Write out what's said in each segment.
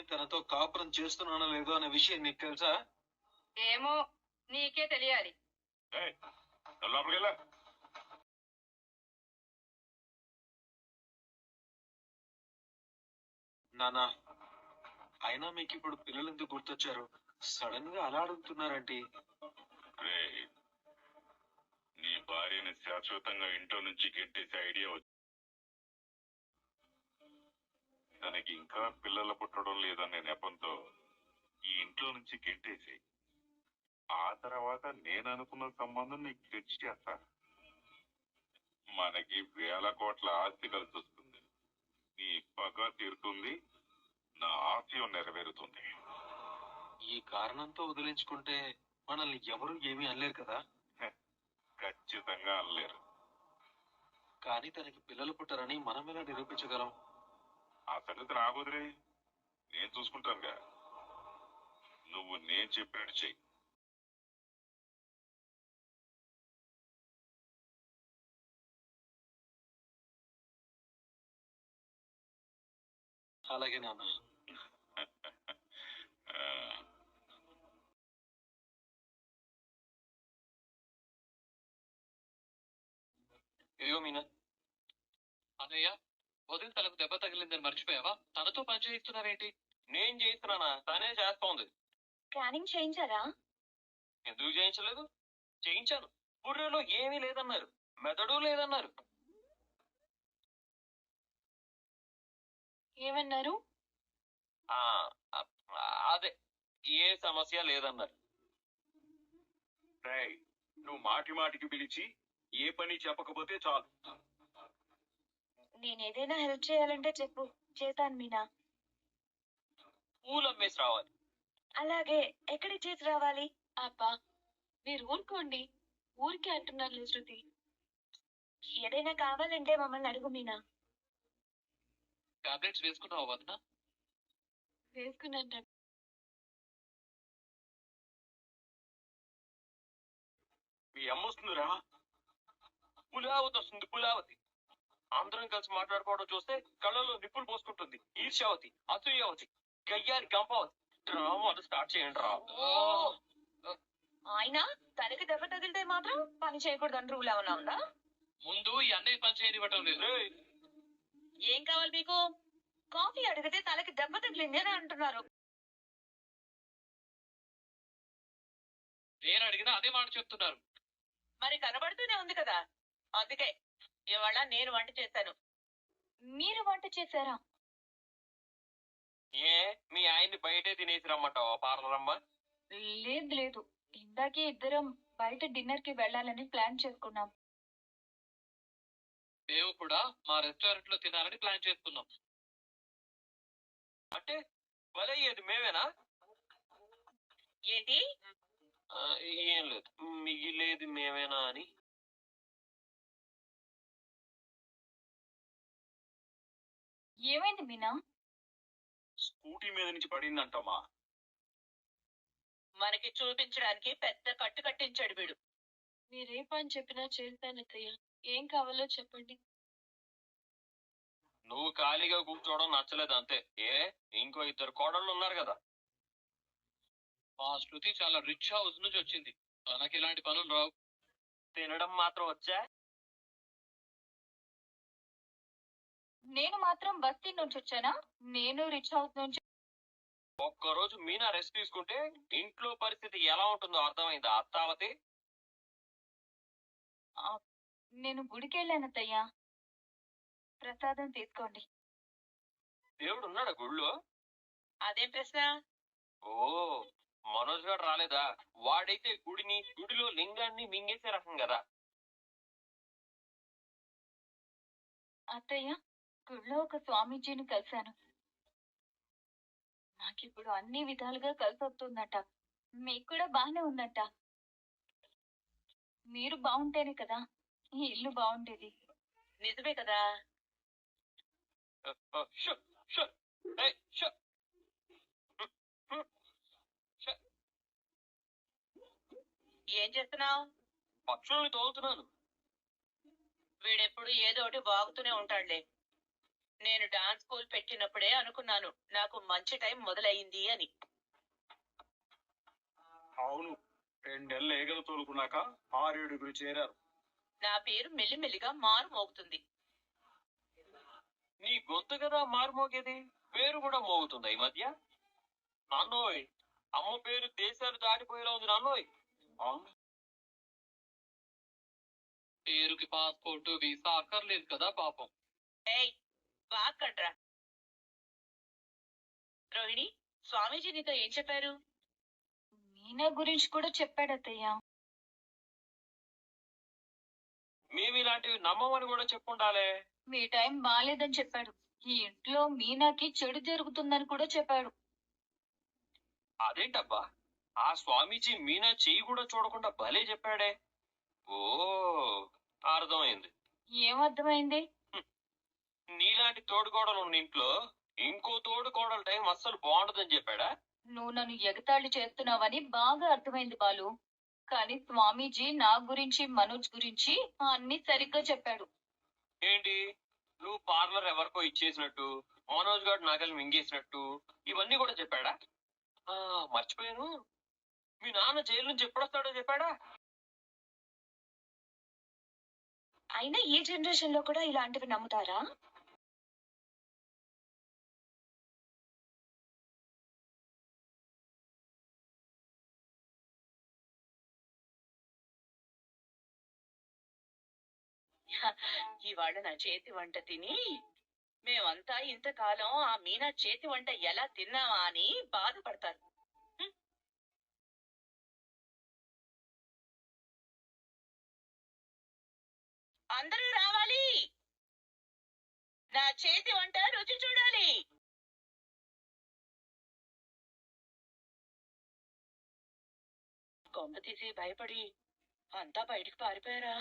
తనతో కాపురం చేస్తున్నానో లేదో అనే విషయం నీకు తెలుసా? ఏమో, నీకే తెలియాలి. నానా, అయినా మీకు ఇప్పుడు పిల్లలు ఎందుకు గుర్తొచ్చారు? సడన్ గా అలా అడుగుతున్నారంటే నీ భార్యని శాశ్వతంగా ఇంట్లో నుంచి గెట్టేసే ఐడియా వచ్చి తనకి ఇంకా పిల్లలు పుట్టడం లేదనే నెపంతో ఈ ఇంట్లో నుంచి గెట్టేసి ఆ తర్వాత నేను అనుకున్న సంబంధం నీకు తెచ్చి చేస్తా. మనకి 1000 కోట్ల ఆస్తి కలిసి వస్తుంది. నీ పగ తీరుతుంది, నా ఆశయం నెరవేరుతుంది. ఈ కారణంతో వదిలించుకుంటే మనల్ని ఎవరు ఏమీ అనలేరు కదా? ఖచ్చితంగా అనలేరు. కానీ తనకి పిల్లలు పుట్టరని మనం ఎలా నిరూపించగలం? ఆ సంగతి నాకు వదిలే, నేను చూసుకుంటానుగా. నువ్వు నేను చెప్పినట్టు చెయ్యి. అలాగే నాన్న. ఇదిగో మీనా. అన్నయ్య, వదిన తలకు దెబ్బ తగిలిందని మర్చిపోయావా? తనతో పని చేయిస్తున్నావేంటి? నేను చేయిస్తున్నానా? తనే చేస్తోంది. స్కానింగ్ చేయించారా? ఎందుకు చేయించలేదు? చేయించాను. బుర్రలో ఏమీ లేదన్నారు, మెదడు లేదన్నారు. ఏమన్నారు? ఆ, అదే, ఏ సమస్య లేదన్నారు. నువ్వు మాటి మాటికి పిలిచి ఏ పని చెప్పకపోతే చాలు. నేనేదైనా హెల్ప్ చేయాలంటే చెప్పు, చేస్తాను మీనా. పూలు అమ్మేసి రావాలి. అలాగే, ఎక్కడికి చేసి రావాలి? అబ్బా, మీరు ఊరుకోండి. ఊరికే అంటున్నారు శృతి. ఏదైనా కావాలంటే మమ్మల్ని అడుగు మీనా. టాబ్లెట్స్ వేసుకున్నావా వదిన? వేసుకున్నాను. మీ అమ్మ వస్తుందిరా. పులావతి వస్తుంది, పులావతి. అందరం కలిసి మాట్లాడుకోవడం చూస్తే కళ్ళలో నిప్పులు పోసుకుంటుంది. ఈర్ష్యావతి, అసూయావతి, గయ్యారి గంపావతి. డ్రామాలు స్టార్ట్ చేయండి రా. ఆయన తనకి దెబ్బ తగిలితే మాత్రం పని చేయకూడదని రూల్ ఏమన్నా ఉందా? ముందు ఈ అన్నయ్య పని చేయనివ్వటం లేదు. ఏం కావాలి మీకు? కాఫీ అడిగితే తలకి దెబ్బ తగిలింది అని అంటున్నారు. నేను అడిగినా అదే మాట చెప్తున్నారు. మరి కనబడుతూనే ఉంది కదా, అందుకే ఇవాళ నేను వంట చేశాను. మీరు వంట చేశారా? ఏ, మీ ఆయన్ని బయటే తినేసి రమ్మంటావా పార్లరమ్మ? లేదు లేదు, ఇందాకే ఇద్దరం బయట డిన్నర్ కి వెళ్ళాలని ప్లాన్ చేసుకున్నాం. మేము కూడా మా రెస్టారెంట్ లో తినాలని ప్లాన్ చేసుకున్నాం. అంటే బలయ్యేది మేమేనా? ఏంటి? ఏం లేదు, మిగిలేది మేమేనా అని. ఏమైంది మీనా? స్కూటీ మీద నుంచి పడిందంటమ్మా. మనకి చూపించడానికి పెద్ద కట్టు కట్టించాడు వీడు. మీరే పని చెప్పినా చేస్తానత్తయ్య. ఏం కావాలో చెప్పండి. నువ్వు ఖాళీగా కూర్చోవడం నచ్చలేదు అంతే. ఏ, ఇంకో 2 కోడళ్ళు ఉన్నారు కదా. మా శృతి చాలా రిచ్ హౌస్ నుంచి వచ్చింది. తనకి ఇలాంటి పనులు రావు. తినడం మాత్రం వచ్చా? నేను మాత్రం బస్తీ నుంచి వచ్చానా? నేను రిచ్ హౌస్ నుంచి. ఒక్కరోజు మీనా రెస్ట్ తీసుకుంటే ఇంట్లో పరిస్థితి ఎలా ఉంటుందో అర్థమైందా అత్తావతి? నేను గుడికి వెళ్ళానత్తయ్యా. ప్రసాదం తీసుకోండి. దేవుడు ఉన్నాడా గుళ్ళో? అదేం ప్రశ్న? ఓ, మనోజ్ గారు రాలేదా? వాడైతే గుడిలో లింగాన్ని మింగేసే రకం కదా. అత్తయ్య, గుడిలో ఒక స్వామీజీని కలిశాను. నాకిప్పుడు అన్ని విధాలుగా కలిసి వస్తుందట. మీకు కూడా బానే ఉందట. మీరు బాగుంటేనే కదా ఈ ఇల్లు బాగుండేది. నిజమే కదా? ఏం చేస్తున్నావు? పక్షుల్ని తోలుతున్నాను. వీడెప్పుడు ఏదో ఒకటి వాగుతూనే ఉంటాడులే. నేను డాన్స్ స్కూల్ పెట్టినప్పుడే అనుకున్నాను నాకు మంచి టైం మొదలయ్యింది అని. అవును, 2 నెలలు ఏగలు తోలుకున్నాక 6-7 చేరారు. నా పేరు మెల్లిమెల్లిగా మారు మోగుతుంది. నీ గొంతు కదా మారుమోగేది, పేరు కూడా మోగుతుందా ఈ మధ్య? నాన్నోయ్, అమ్మ పేరు దేశాలు దాటిపోయేలా ఉంది నాన్నోయ్. ఆ, పేరుకి పాస్పోర్ట్ వీసా అక్కర్లేదు కదా పాపం. ఏయ్ వాక్కడ్రా. రోహిణి, స్వామీజీ నీతో ఏం చెప్పారు? మీనా గురించి కూడా చెప్పాడు అత్తయ్య. మేము ఇలాంటివి నమ్మమని కూడా చెప్పుండాలే. మీ టైం బాలేదని చెప్పాడు. ఈ ఇంట్లో మీనాకి చెడు జరుగుతుందని కూడా చెప్పాడు. అదేంటబ్బా, ఆ స్వామీజీ మీనా చెయ్యి కూడా చూడకుండా భలే చెప్పాడే. ఓ, అర్థమైంది. ఏమర్థమైంది? నీలాంటి తోడుకోడలు ఉన్న ఇంట్లో ఇంకో తోడుకోడల టైం అస్సలు బాగుండదని చెప్పాడా? నువ్వు నన్ను ఎగతాళి చేస్తున్నావని బాగా అర్థమైంది బాలు. కానీ స్వామీజీ నా గురించి మనోజ్ గురించి అన్ని సరిగ్గా చెప్పాడు. ఏంటి, నువ్వు పార్లర్ ఎవరికో ఇచ్చేసినట్టు, మనోజ్ గారు నగలు మింగేసినట్టు ఇవన్నీ కూడా చెప్పాడా? ఆ, మర్చిపోయాను, మీ నాన్న జైలు నుంచి ఎప్పుడొస్తాడో చెప్పాడా? అయినా ఈ జనరేషన్ లో కూడా ఇలాంటివి నమ్ముతారా? ఇవాళ నా చేతి వంట తిని మేమంతా ఇంతకాలం ఆ మీనా చేతి వంట ఎలా తిన్నావా అని బాధపడతారు. హ్మ్. అందరూ రావాలి, నా చేతి వంట రుచి చూడాలి. కొంప తీసి భయపడి అంతా బయటికి పారిపోయారా?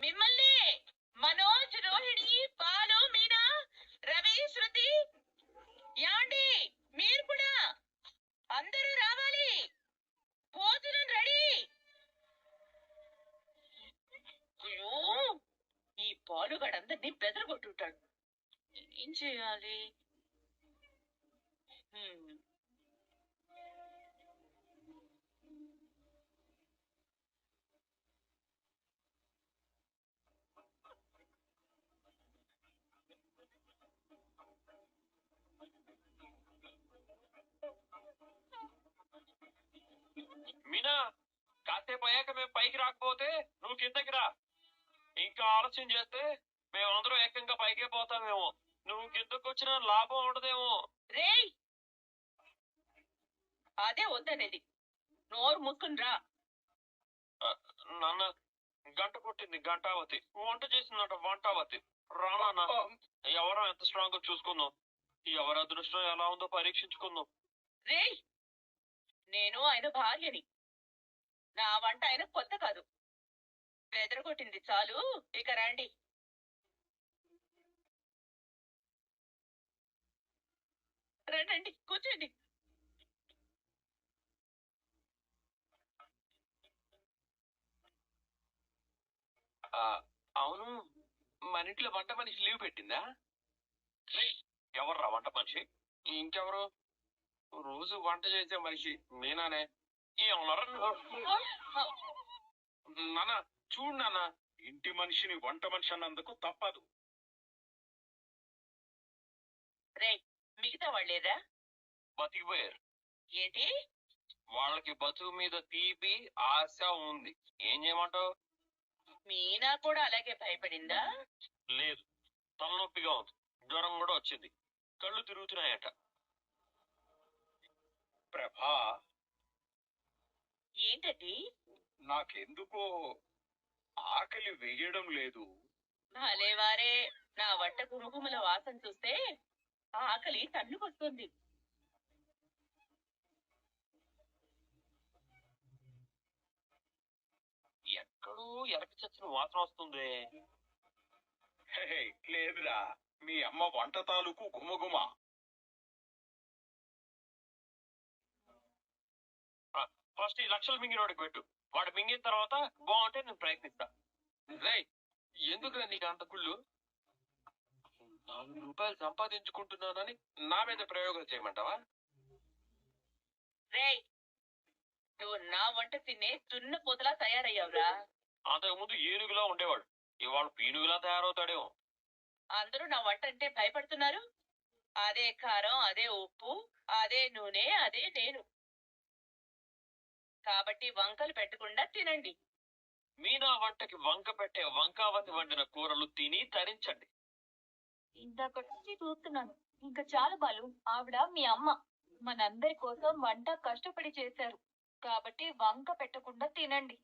మిమ్మల్ని మనోజ్, రోహిణి, బాలు, మీనా, రవి, శృతి, యాండి మీరు కూడా అందరూ రావాలి. భోజనం రెడీ. అయ్యో, ఈ పాలుగాడందరినీ బెదరగొట్టుంటాడు. ఏం చేయాలి? హ్మ్. మీనా, కాసేపు అయ్యాక మేము పైకి రాకపోతే నువ్వు కిందకి రా. ఇంకా ఆలస్యం చేస్తే మేమందరం ఏకంగా పైకే పోతామేమో. నువ్వు కిందకు వచ్చినా లాభం ఉండదేమో. రేయ్, అదే వద్దనేది. నోరు మూసుకుని రా. ఆ, నాన్న, గంట కొట్టింది గంటావతి, వంట చేసిందట వంటావతి. రా నాన్న, ఎవరో ఎంత స్ట్రాంగ్ చూసుకుందాం. ఎవరి అదృష్టం ఎలా ఉందో పరీక్షించుకుందాం. రేయ్, నేను ఆయన భార్యని. నా వంట ఆయన కొత్త కాదు. బెదరగొట్టింది చాలు, ఇక రండి. రండి, కూర్చోండి. ఆ, అవును, మన ఇంట్లో వంట మనిషి లీవ్ పెట్టిందా? ఎవర్రా వంట మనిషి? ఇంకెవరు? రోజు వంట చేసే మనిషి నేనానే. నాన్న చూడు నాన్న, ఇంటి మనిషిని వంట మనిషి అన్నందుకు తప్పదు. రేయ్, మిగతా వాళ్ళేరా? బతికిపోయారు. ఏంటి? వాళ్ళకి బతుకు మీద తీపి ఆశ ఉంది. ఏం చేయమంటావు? మీనా కూడా అలాగే భయపడిందా? లేదు, తలనొప్పిగా ఉంది, జ్వరం కూడా వచ్చింది, కళ్ళు తిరుగుతున్నాయట. ప్రభా, ఏంటండి? నాకెందుకో ఆకలి వేయడం లేదు. భలేవారే, నా వంట గుమగుమల వాసన చూస్తే ఆకలి తన్నుకొస్తుంది. ఎక్కడో ఎలక చచ్చిన వాసన వస్తుంది. హే, లేదురా, మీ అమ్మ వంట తాలూకు గుమగుమ. ఫస్ట్ ఈ లక్షలు మింగినోడికి పెట్టు, వాడు మింగిన తర్వాత బాగుంటే నేను ప్రయత్నిస్తా. రేయ్, ఎందుకురా నీకు అంత కుళ్ళు? 4 రూపాయలు సంపాదించుకుంటున్నానని నా మీద ప్రయోగాలు చేయమంటావా? రేయ్, నువ్వు నా వంట తినే దున్నపోతలా తయారయ్యావురా. అంతకు ముందు ఏనుగులా ఉండేవాడు, ఇవాళ పీనుగులా తయారవుతాడేమో. అందరూ నా వంట అంటే భయపడుతున్నారు. అదే కారం, అదే ఉప్పు, అదే నూనె, అదే నేను. కాబట్టి వంకలు పెట్టకుండా తినండి. మీనా వంటకి వంక పెట్టే వంకావతి వండిన కూరలు తిని తరించండి. ఇందాకటి నుంచి చూస్తున్నాను. ఇంకా చాలా బాలు, ఆవిడ మీ అమ్మ. మనందరి కోసం వంట కష్టపడి చేశారు. కాబట్టి వంక పెట్టకుండా తినండి.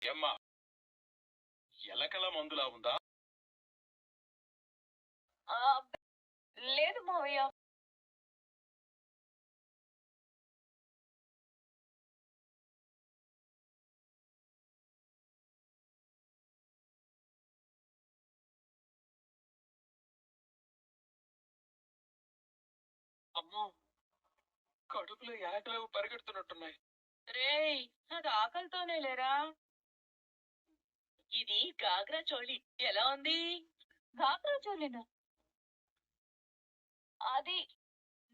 ఏమ్మా, ఎలకల మందులా ఉందా? ఆ, లేదు మావయ్య. అమ్మో, కడుపులో ఎలకలు పరిగెడుతున్నట్టున్నాయి. రేయ్, అది ఆకలితోనే లేరా. ఇది గాగ్రా చోళి. ఎలా ఉంది? గాగ్రా చోలినా? అది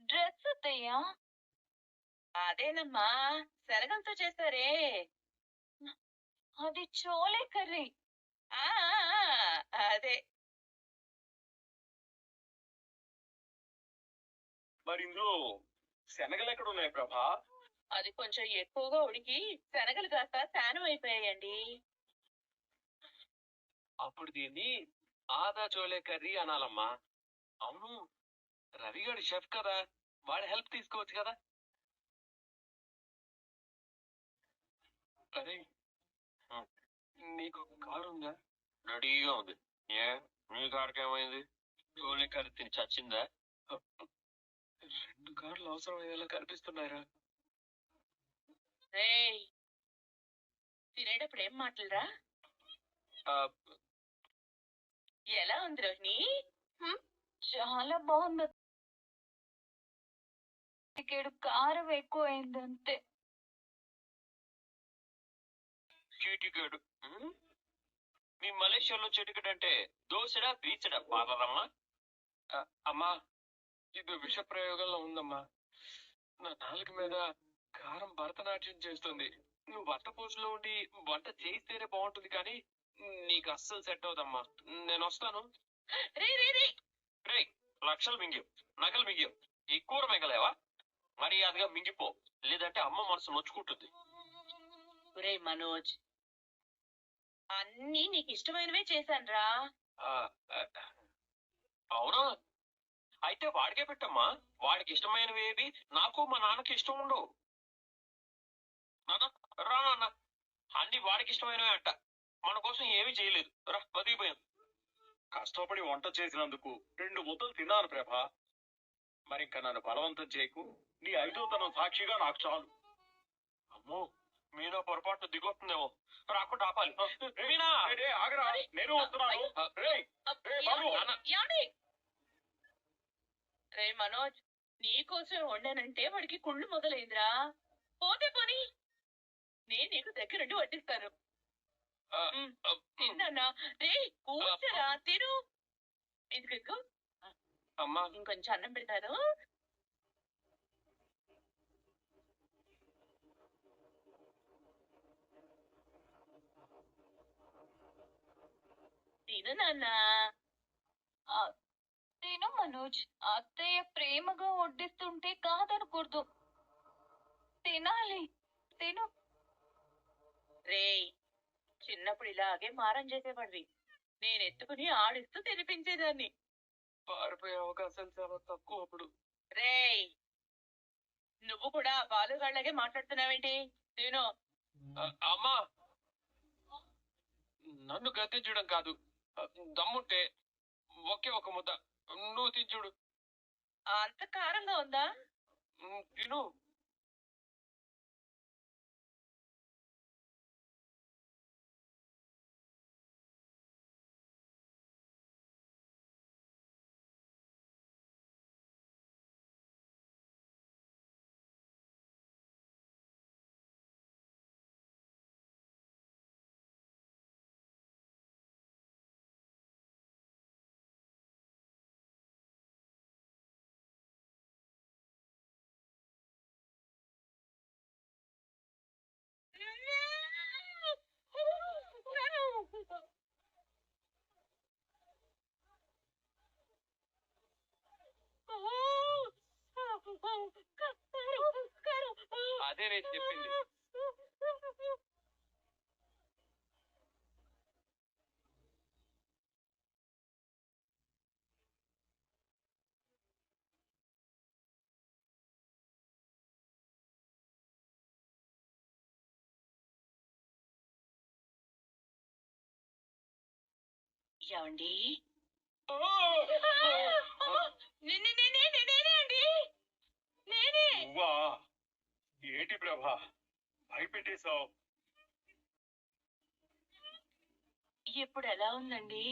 డ్రెస్ అత్తయ్యా. అదేనమ్మా, శనగలతో చేస్తారే. అది చోలే కర్రీ. ఆ అదే. మరి ఇందులో శనగలు ఎక్కడ ఉన్నాయి ప్రభా? అది కొంచెం ఎక్కువగా ఉడికి శనగలు కాస్త శానం అయిపోయాయండి. అప్పుడు దీన్ని ఆదా చోలే కర్రీ అనాలమ్మా. అవును, రవిగాడి షెఫ్ కదా, వాడి హెల్ప్ తీసుకోవచ్చు కదా. అరే, నీకు కారు ఉందా? రెడీగా ఉంది. ఏ, మీ కారుకి ఏమైంది? చోలే కర్రీ తిని చచ్చిందా? 2 కార్లు అవసరం అయ్యేలా కనిపిస్తున్నారా? రేయ్, తినేటప్పుడు ఏం మాటలురా? ఎలా ఉంది రోహిణి? చాలా బాగుంది. చిటికెడు కారం ఎక్కువ అయింది అంతే. చీటికేడు. మీ మలేషియాలో చిటికెడు అంటే దోశడా బీచడా పాలరమ్మా? అమ్మా, ఇది విష ప్రయోగంలో ఉందమ్మా. నా నాలుక మీద కారం భరతనాట్యం చేస్తుంది. నువ్వు వంట పూజలో ఉండి వంట చేయిస్తేనే బాగుంటుంది, కానీ నీకు అస్సలు సెట్ అవుదమ్మా. నేను వస్తాను. రే రే రే, రే, లక్షలు మింగివు, నగలు మింగివు, ఈ కూర మింగలేవా? మర్యాదగా మింగిపో, లేదంటే అమ్మ మనసు నొచ్చుకుంటుంది. ఒరేయ్ మనోజ్, అన్నీ నీకు ఇష్టమైనవే చేశానురా. అవునా? అయితే వాడికే పెట్టమ్మా. వాడికి ఇష్టమైనవి ఏవి నాకు మా నాన్నకి ఇష్టం ఉండవు. నాన్న, రా నాన్న, అన్ని వాడికి ఇష్టమైనవి అంట. మన కోసం ఏమీ చేయలేదు. రా, బతికిపోయాం. కష్టపడి వంట చేసినందుకు 2 ముద్దలు తిన్నాను ప్రభా. మరి ఇంకా నన్ను బలవంతం చేయకు. నీ 5వ సాక్షిగా నాకు చాలు. అమ్మో, మీనా పొరపాటు దిగొస్తుందేమో, రాకుండా ఆపాలి. మీనా, ఆగరా, నేను వస్తున్నాను. రే మనోజ్, నీకోసం వండానంటే వాడికి కుళ్ళు మొదలైందిరా. పోతే పోని, నేను నీకు దగ్గరుండి వడ్డిస్తాను. తిన్నా? రే కూర్చోరా, తిను. ఎందుకు అమ్మా, ఇంకొంచెం అన్నం పెడతాను. తిను నాన్న. తిను మనోజ్. అత్తయ్య ప్రేమగా వడ్డిస్తుంటే కాదనకూడదు. తినాలి, తిను. రేయ్, చిన్నప్పుడు ఇలాగే మారం చేసేవాడివి. నేను ఎత్తుకుని ఆడిస్తూ తినిపించేదాన్ని. పారిపోయే అవకాశాలు చాలా తక్కువ అప్పుడు. రేయ్, నువ్వు కూడా బాలుగాళ్ళగే మాట్లాడుతున్నావేంటి? తిను. అమ్మా, నన్ను గద్దించడం కాదు. దమ్ముంటే ఒకే ఒక ముద్ద నువ్వు తించుడు. అంత కారంగా ఉందా? తిను. నేనే చెప్పింది. ఏమండి ఆ! నేనే అండి నేనే. నువ్వా? ఏంటి ప్రభా భయపెట్టేశావు? ఇప్పుడు ఎలా ఉందండి?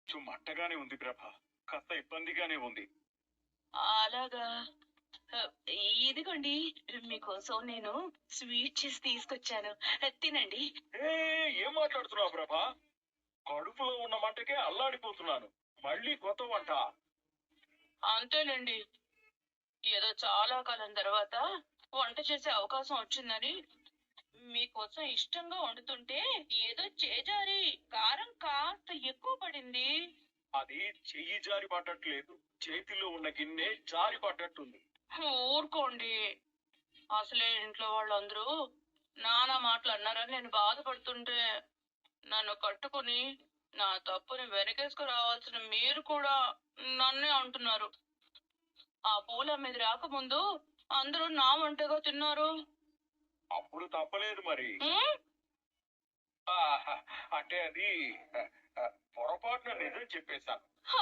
కొంచెం మట్టగానే ఉంది ప్రభా, కాస్త ఇబ్బందిగానే ఉంది. అలాగా. ఇదిగోండి మీకోసం నేను స్వీట్ చేసి తీసుకొచ్చాను, తినండి. ఏం మాట్లాడుతున్నావు ప్రభా? కడుపులో ఉన్న మంటకే అల్లాడిపోతున్నాను, మళ్ళీ కొత్త వంట? అంతేలేండి, ఏదో చాలా కాలం తర్వాత వంట చేసే అవకాశం వచ్చిందని మీకోసం ఇష్టంగా వండుతుంటే ఏదో చేజారి కారం కాస్త ఎక్కువ పడింది. అది చెయ్యి జారి పడ్డట్లేదు, చేతిలో ఉన్న గిన్నె జారి పడ్డట్టుంది. ఊరుకోండి, అసలే ఇంట్లో వాళ్ళందరూ నానా మాటలు అన్నారని నేను బాధపడుతుంటే నన్ను కట్టుకుని నా తప్పుని వెనకేసుకు రావాల్సిన మీరు కూడా నన్నే అంటున్నారు. ఆ పూల మీద రాకముందు అందరూ నా వంటగా తిన్నారు. అప్పుడు తప్పలేదు మరి. ఉమ్, అంటే అది పొరపాటున నిజం చెప్పేశాను. హ,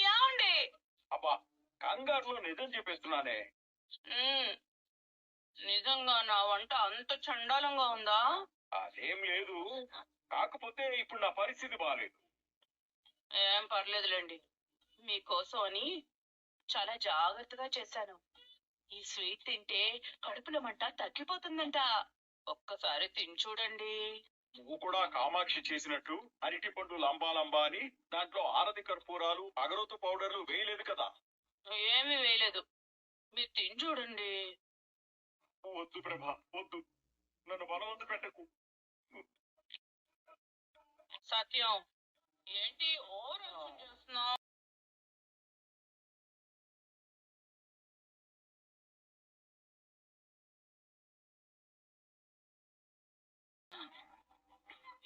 ఏమండి? అబ్బా, కంగారులో నిజం చెప్పేస్తున్నానే. ఉమ్, నిజంగా నా వంట అంత చండాలంగా ఉందా? అదేం లేదు, కాకపోతే ఇప్పుడు నా పరిస్థితి బాగాలేదు. ఏం పర్లేదులేండి, మీకోసం అని చాలా జాగ్రత్తగా చేశాను. ఈ స్వీట్ తింటే కడుపులో మంట తగ్గిపోతుందంట, ఒక్కసారి తిని చూడండి. నువ్వు కూడా కామాక్షి చేసినట్టు అరటి పండు లంబా లంబా అని దాంట్లో ఆరతి కర్పూరాలు అగరొత్తు పౌడర్లు వేయలేదు కదా? ఏమీ వేయలేదు, మీరు తిని చూడండి. వద్దు ప్రభా, వద్దు, నన్ను బలవంత పెట్టకు. సత్యం, ఏంటి ఓవర్ యాక్షన్ చేస్తున్నావ్?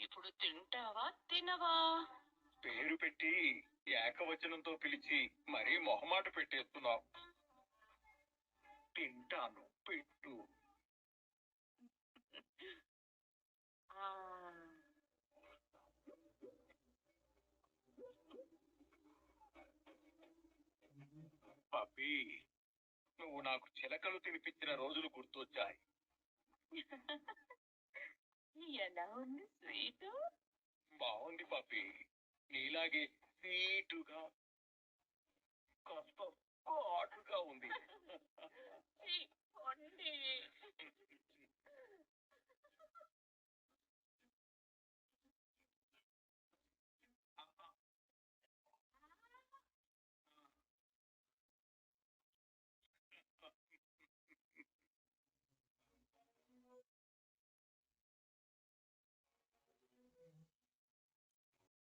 ఇప్పుడు తింటావా తినవా? పేరు పెట్టి ఏకవచనంతో పిలిచి మరీ మొహమాట పెట్టేస్తున్నావు. తింటాను, పెట్టు. పప్పి, నువ్వు నాకు చిలకలు తినిపించిన రోజులు గుర్తొచ్చాయి. ఎలా ఉంది స్వీట్? బాగుంది పప్పి, నీలాగే స్వీటుగా కాస్త ఘాటుగా ఉంది.